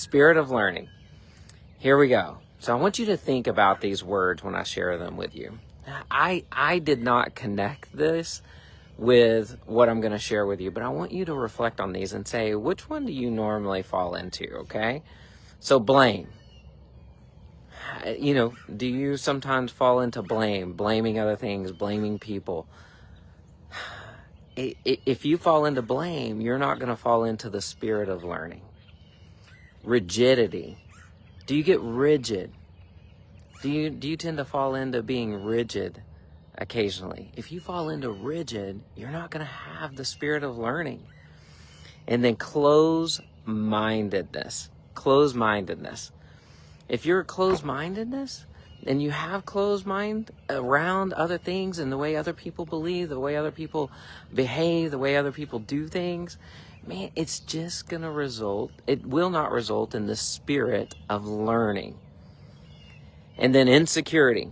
Spirit of learning. Here we go. So I want you to think about these words when I share them with you. I did not connect this with what I'm going to share with you, but I want you to reflect on these and say, which one do you normally fall into, okay? So blame. Do you sometimes fall into blame, blaming other things, blaming people? If you fall into blame, you're not going to fall into the spirit of learning. Rigidity. Do you get rigid? Do you tend to fall into being rigid occasionally? If you fall into rigid, you're not going to have the spirit of learning. And then close-mindedness. Close-mindedness. If you're close-mindedness and you have closed mind around other things and the way other people believe, the way other people behave, the way other people do things, man, it's just going to it will not result in the spirit of learning. And then insecurity.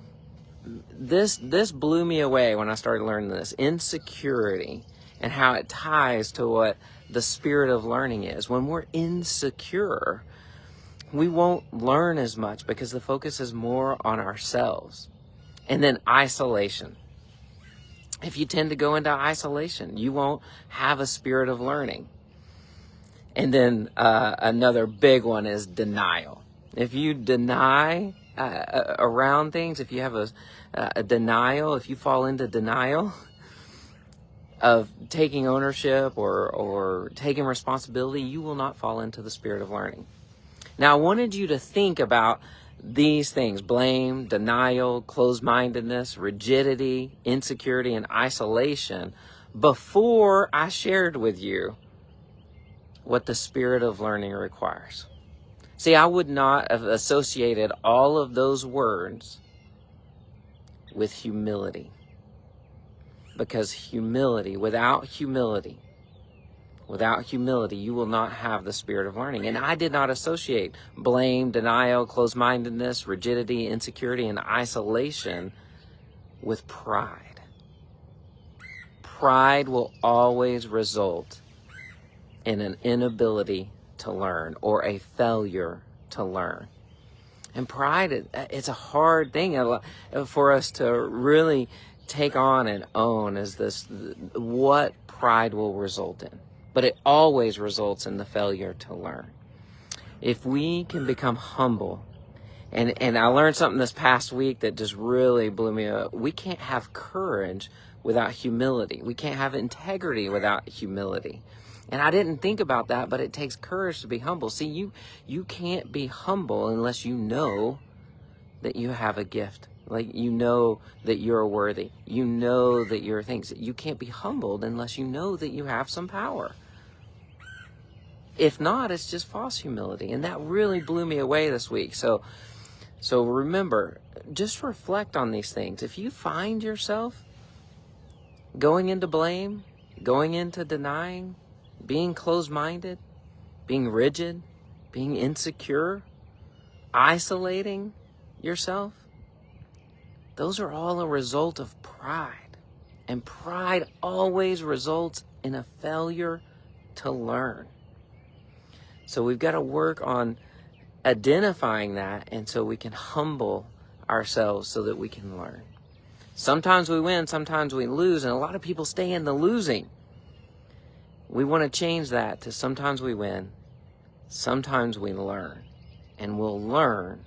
This blew me away when I started learning this. Insecurity and how it ties to what the spirit of learning is. When we're insecure, we won't learn as much because the focus is more on ourselves. And then isolation. If you tend to go into isolation, you won't have a spirit of learning. And then another big one is denial. If you deny around things, if you have a denial, if you fall into denial of taking ownership or taking responsibility, you will not fall into the spirit of learning. Now, I wanted you to think about these things: blame, denial, closed-mindedness, rigidity, insecurity, and isolation before I shared with you what the spirit of learning requires. See, I would not have associated all of those words with humility. Because without humility, you will not have the spirit of learning. And I did not associate blame, denial, closed-mindedness, rigidity, insecurity, and isolation with pride. Pride will always result in an inability to learn or a failure to learn. And pride, it's a hard thing for us to really take on and own, is this what pride will result in. But it always results in the failure to learn. If we can become humble, and I learned something this past week that just really blew me up. We can't have courage without humility. We can't have integrity without humility. And I didn't think about that, but it takes courage to be humble. See, you can't be humble unless you know that you have a gift. Like, you know that you're worthy. You know that you're things. You can't be humbled unless you know that you have some power. If not, it's just false humility. And that really blew me away this week. So remember, just reflect on these things. If you find yourself going into blame, going into denying, being closed-minded, being rigid, being insecure, isolating yourself, those are all a result of pride. And pride always results in a failure to learn. So we've got to work on identifying that, and so we can humble ourselves so that we can learn. Sometimes we win, sometimes we lose, and a lot of people stay in the losing. We want to change that to sometimes we win, sometimes we learn. And we'll learn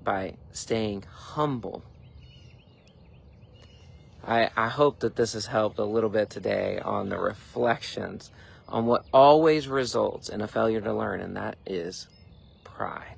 by staying humble. I hope that this has helped a little bit today on the reflections on what always results in a failure to learn, and that is pride.